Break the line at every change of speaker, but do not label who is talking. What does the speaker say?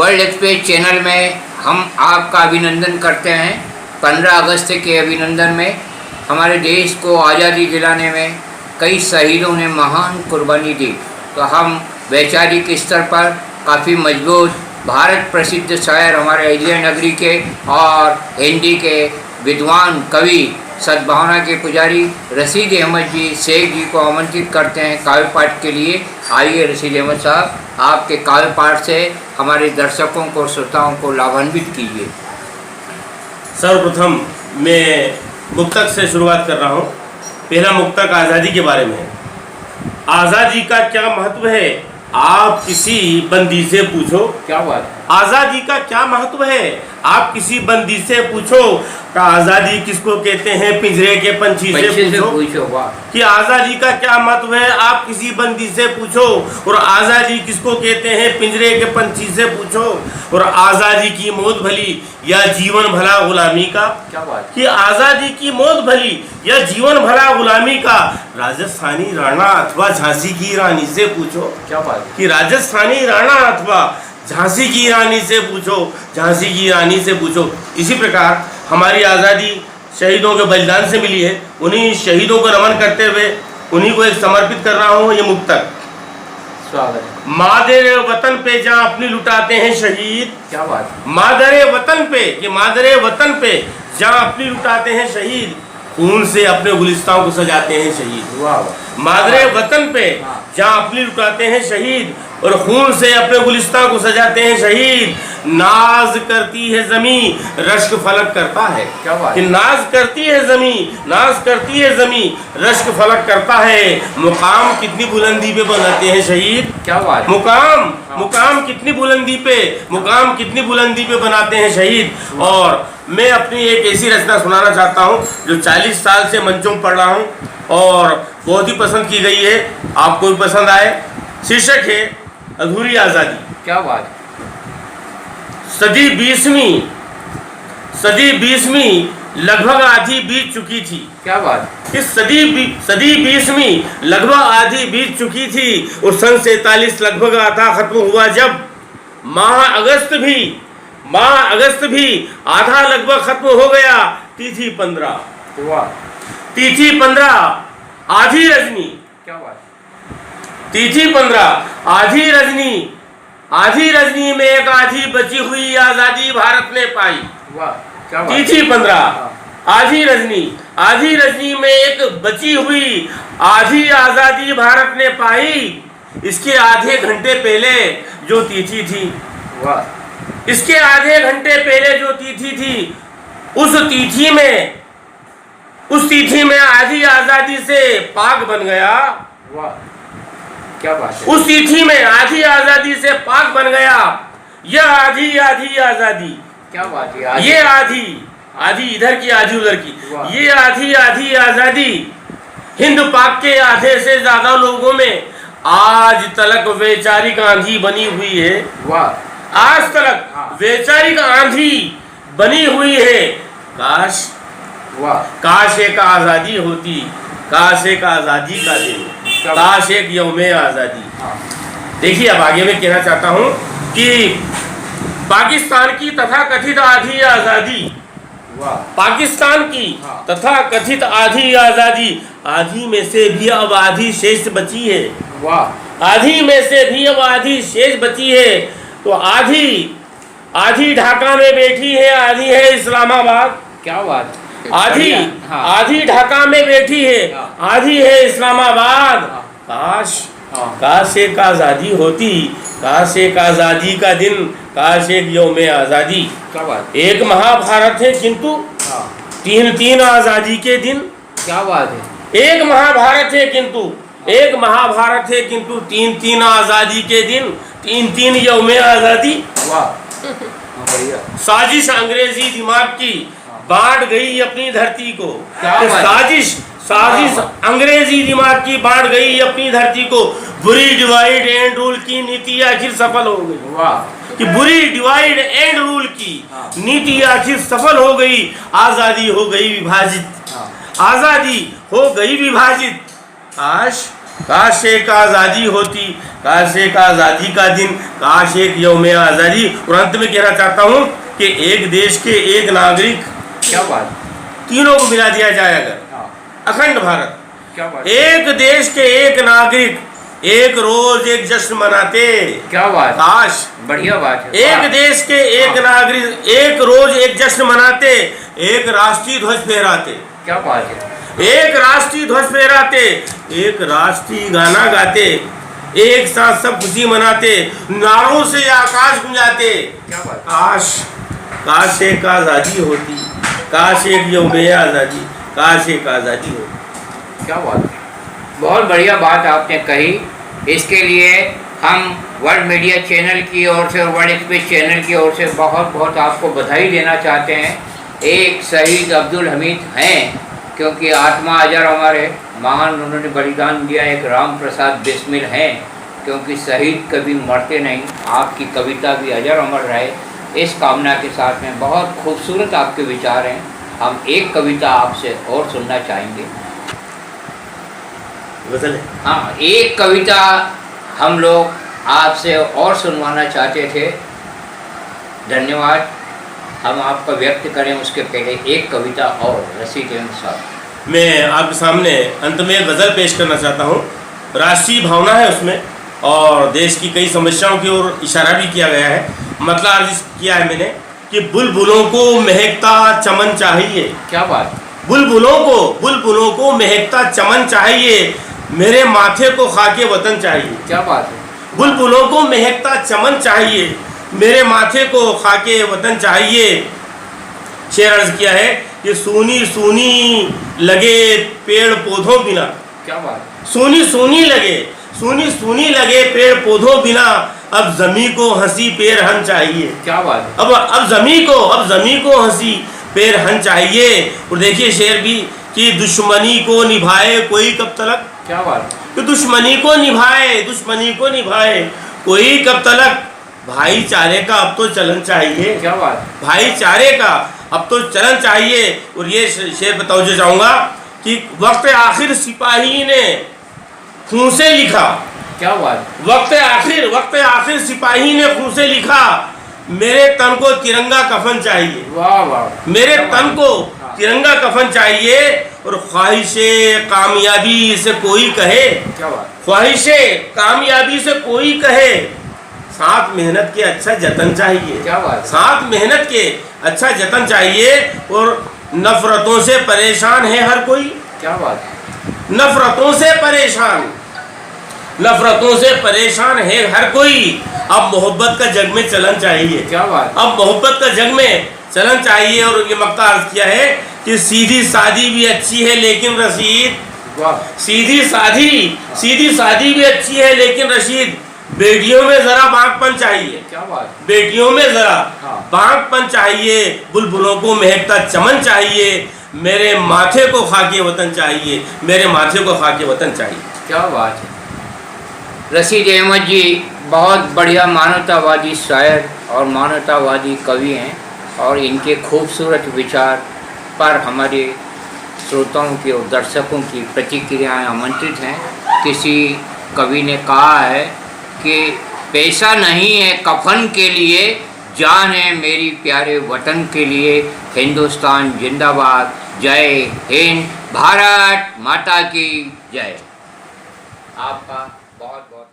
World express channel में हम आपका अभिनंदन करते हैं। 15 अगस्त के अभिनंदन में हमारे देश को आज़ादी दिलाने में कई शहीदों ने महान कुर्बानी दी, तो हम वैचारिक स्तर पर काफ़ी मजबूत भारत प्रसिद्ध शायर हमारे अहिल्यानगरी के और हिंदी के विद्वान कवि सद्भावना के पुजारी रशीद अहमद जी शेख जी को आमंत्रित करते हैं काव्य पाठ के लिए। आइए रशीद अहमद साहब, आपके काव्य पाठ से हमारे दर्शकों को श्रोताओं को लाभान्वित कीजिए।
सर्वप्रथम मैं मुक्तक से शुरुआत कर रहा हूँ। पहला मुक्तक आज़ादी के बारे में। आज़ादी का क्या महत्व है आप किसी बंदी से पूछो।
क्या बात है।
आज़ादी का क्या महत्व है आप किसी बंदी से पूछो। का आज़ादी किसको कहते हैं पिंजरे के पंछी से पूछो।
वाह।
कि आज़ादी का क्या महत्व है आप किसी बंदी से पूछो, और आज़ादी किसको कहते हैं पिंजरे के पंछी से पूछो। और आज़ादी की मौत भली या जीवन भला गुलामी का।
क्या बात।
कि आज़ादी की मौत भली या जीवन भला गुलामी का राजस्थानी राणा अथवा झांसी की रानी से पूछो।
क्या बात।
कि राजस्थानी राणा अथवा झांसी की रानी से पूछो, झांसी की रानी से पूछो। इसी प्रकार हमारी आज़ादी शहीदों के बलिदान से मिली है। उन्हीं शहीदों को नमन करते हुए उन्हीं को एक समर्पित कर रहा हूँ ये मुक्तक।
स्वागत है।
मादरे वतन पे जहाँ अपनी लुटाते हैं शहीद।
क्या बात।
मादरे वतन पे, कि मादरे वतन पे जहाँ अपनी लुटाते हैं शहीद, खून से अपने गुलिस्तानों को सजाते हैं शहीद।
वाह।
मादरे वतन पे जहाँ अपनी लुटाते हैं शहीद और खून से अपने गुलिस्तान को सजाते हैं शहीद। नाज करती है जमी रश्क फलक करता है।
क्या बात।
कि नाज करती है जमी, नाज करती है जमी रश्क फलक करता है। मुकाम कितनी बुलंदी पे बनाते हैं शहीद।
क्या बात।
मुकाम मुकाम कितनी बुलंदी पे, मुकाम कितनी बुलंदी पे बनाते हैं शहीद। और मैं अपनी एक ऐसी रचना सुनाना चाहता हूँ जो 40 साल से मंचों में पढ़ रहा हूँ और बहुत ही पसंद की गई है, आपको भी पसंद आए। शीर्षक है अधूरी आज़ादी। क्या बात। सदी 20वीं लगभग आधी बीत चुकी थी। क्या बात। इस सदी 20वीं लगभग आधी बीत चुकी थी और सन 47 लगभग आधा खत्म हुआ जब माह अगस्त भी आधा लगभग खत्म हो गया। तिथि 15। वाह। तिथि 15 आधी रजनी। क्या बात। तिथि 15 आधी रजनी में एक आधी बची हुई आज़ादी भारत ने पाई। वाह। क्या बात। तिथि 15 आधी रजनी में एक बची हुई आधी आज़ादी भारत ने पाई। इसके आधे घंटे पहले जो तिथि थी, वाह, इसके आधे घंटे पहले जो तिथि थी, उस तिथि में आधी आज़ादी से पाक बन गया। वाह। क्या बात है। उस तिथि में आधी आज़ादी से पाक बन गया। यह आधी आज़ादी। क्या बात है। ये आधी इधर की आधी उधर की, ये आधी आज़ादी हिंद पाक के आधे से ज्यादा लोगों में आज तलक वैचारिक आंधी बनी हुई है। वाह। आज तलक वैचारिक आंधी बनी हुई है। काश एक आज़ादी होती, काश एक आज़ादी का दिन, काश एक यौमे आज़ादी। देखिए अब आगे मैं कहना चाहता हूँ कि पाकिस्तान की तथाकथित आधी आज़ादी, पाकिस्तान की तथाकथित आधी आज़ादी, आधी में से भी अब आधी शेष बची है। वाह। आधी में से भी अब आधी शेष बची है। तो आधी ढाका में बैठी है, आधी है इस्लामाबाद। क्या बात। आधी ढाका में बैठी है, आधी है इस्लामाबाद। काश एक आज़ादी होती, काश एक आज़ादी का दिन, काश एक यौमे आज़ादी। क्या बात। एक महाभारत है किंतु तीन आज़ादी के दिन। क्या बात है। एक महाभारत है किंतु तीन आज़ादी के दिन, तीन यौमे आज़ादी। वाह। साजिश अंग्रेजी दिमाग की बांट गई अपनी धरती को। साजिश अंग्रेजी दिमाग की बांट गई अपनी धरती को। बुरी डिवाइड एंड रूल की नीति आखिर सफल हो गई। वाह। कि बुरी डिवाइड एंड रूल की नीति आखिर सफल हो गई। आज़ादी हो गई विभाजित, आज़ादी हो गई विभाजित। काश एक आज़ादी होती, काश एक आज़ादी का दिन, काश एक यौम आज़ादी। और अंत में कहना चाहता हूँ कि एक देश के एक नागरिक,
क्या बात,
तीनों को मिला दिया जाए अगर,
हाँ,
अखंड भारत,
क्या बात,
एक देश के एक नागरिक एक रोज एक जश्न मनाते,
क्या बात,
काश
बढ़िया बात है।
एक देश के एक नागरिक एक रोज एक जश्न मनाते, एक राष्ट्रीय ध्वज फहराते,
क्या बात है,
एक राष्ट्रीय ध्वज फहराते, एक राष्ट्रीय गाना गाते, एक साथ सब खुशी मनाते, नारों से आकाश गुंजाते,
क्या बात,
काश काश एक आज़ादी होती, काश एक यौम आज़ादी, काश एक आज़ादी होती।
क्या बात है। बहुत बढ़िया बात आपने कही। इसके लिए हम वर्ल्ड मीडिया चैनल की ओर से और वर्ल्ड एक्सप्रेस चैनल की ओर से बहुत बहुत आपको बधाई देना चाहते हैं। एक शहीद अब्दुल हमीद हैं, क्योंकि आत्मा अजर हमारे महान उन्होंने बलिदान दिया। एक राम प्रसाद बिस्मिल हैं, क्योंकि शहीद कभी मरते नहीं। आपकी कविता भी अजर अमर रहे, इस कामना के साथ में बहुत खूबसूरत आपके विचार हैं। हम एक कविता आपसे और सुनना चाहेंगे। हाँ, एक कविता हम लोग आपसे और सुनवाना चाहते थे। धन्यवाद। हम आपका व्यक्त करें उसके पहले एक कविता और रशीद अहमद साहब।
मैं आपके सामने अंत में एक गज़ल पेश करना चाहता हूँ। राष्ट्रीय भावना है उसमें और देश की कई समस्याओं की ओर इशारा भी किया गया है। मतलब अर्ज किया है मैंने कि बुलबुलों को महकता चमन चाहिए।
क्या बात,
बुलबुलों को महकता चमन चाहिए, मेरे माथे को खाके वतन चाहिए।
क्या बात है।
बुलबुलों को महकता चमन चाहिए, मेरे माथे को खाके वतन चाहिए। शेर अर्ज किया है कि सूनी सूनी लगे पेड़ पौधों बिना।
क्या बात,
सूनी सूनी लगे पेड़ पौधों बिना, अब जमी को हंसी पेरहन चाहिए।
क्या बात,
अब जमी को हंसी पेरहन चाहिए। और देखिए शेर भी कि दुश्मनी को निभाए कोई कब तलक।
क्या बात,
कि दुश्मनी को निभाए कोई कब तलक, भाईचारे का अब तो चलन चाहिए।
क्या बात,
भाईचारे का अब तो चलन चाहिए। और ये शेर बताओ जो चाहूँगा कि वक्त आखिर सिपाही ने खून से लिखा।
क्या बात,
वक्त आखिर सिपाही ने खून से लिखा, मेरे तन को तिरंगा कफन चाहिए।
वाह वाह,
मेरे तन को तिरंगा कफन चाहिए। और ख्वाहिशे कामयाबी से कोई कहे।
क्या बात,
ख्वाहिशे कामयाबी से कोई कहे, साथ मेहनत के अच्छा जतन चाहिए।
क्या बात,
साथ मेहनत के अच्छा जतन चाहिए। और नफरतों से परेशान है हर कोई।
क्या बात,
नफरतों से परेशान है हर कोई, अब मोहब्बत का जग में चलन चाहिए।
क्या बात,
अब मोहब्बत का जग में चलन चाहिए। और ये मक्ता अर्ज किया है कि सीधी सादी भी अच्छी है लेकिन रशीद,
वाह,
सीधी सादी भी अच्छी है लेकिन रशीद, बेटियों में जरा बांकपन चाहिए।
क्या बात,
बेटियों में जरा
हाँ।
बांकपन चाहिए, बुलबुलों को महकता चमन चाहिए, मेरे माथे को खाके वतन चाहिए, मेरे माथे को खाके वतन चाहिए।
क्या बात है। रशीद अहमद जी बहुत बढ़िया मानवतावादी शायर और मानवतावादी कवि हैं, और इनके खूबसूरत विचार पर हमारे श्रोताओं की और दर्शकों की प्रतिक्रियाएं आमंत्रित हैं। किसी कवि ने कहा है कि पैसा नहीं है कफन के लिए, जान है मेरी प्यारे वतन के लिए। हिंदुस्तान जिंदाबाद, जय हिंद, भारत माता की जय। आपका बहुत बहुत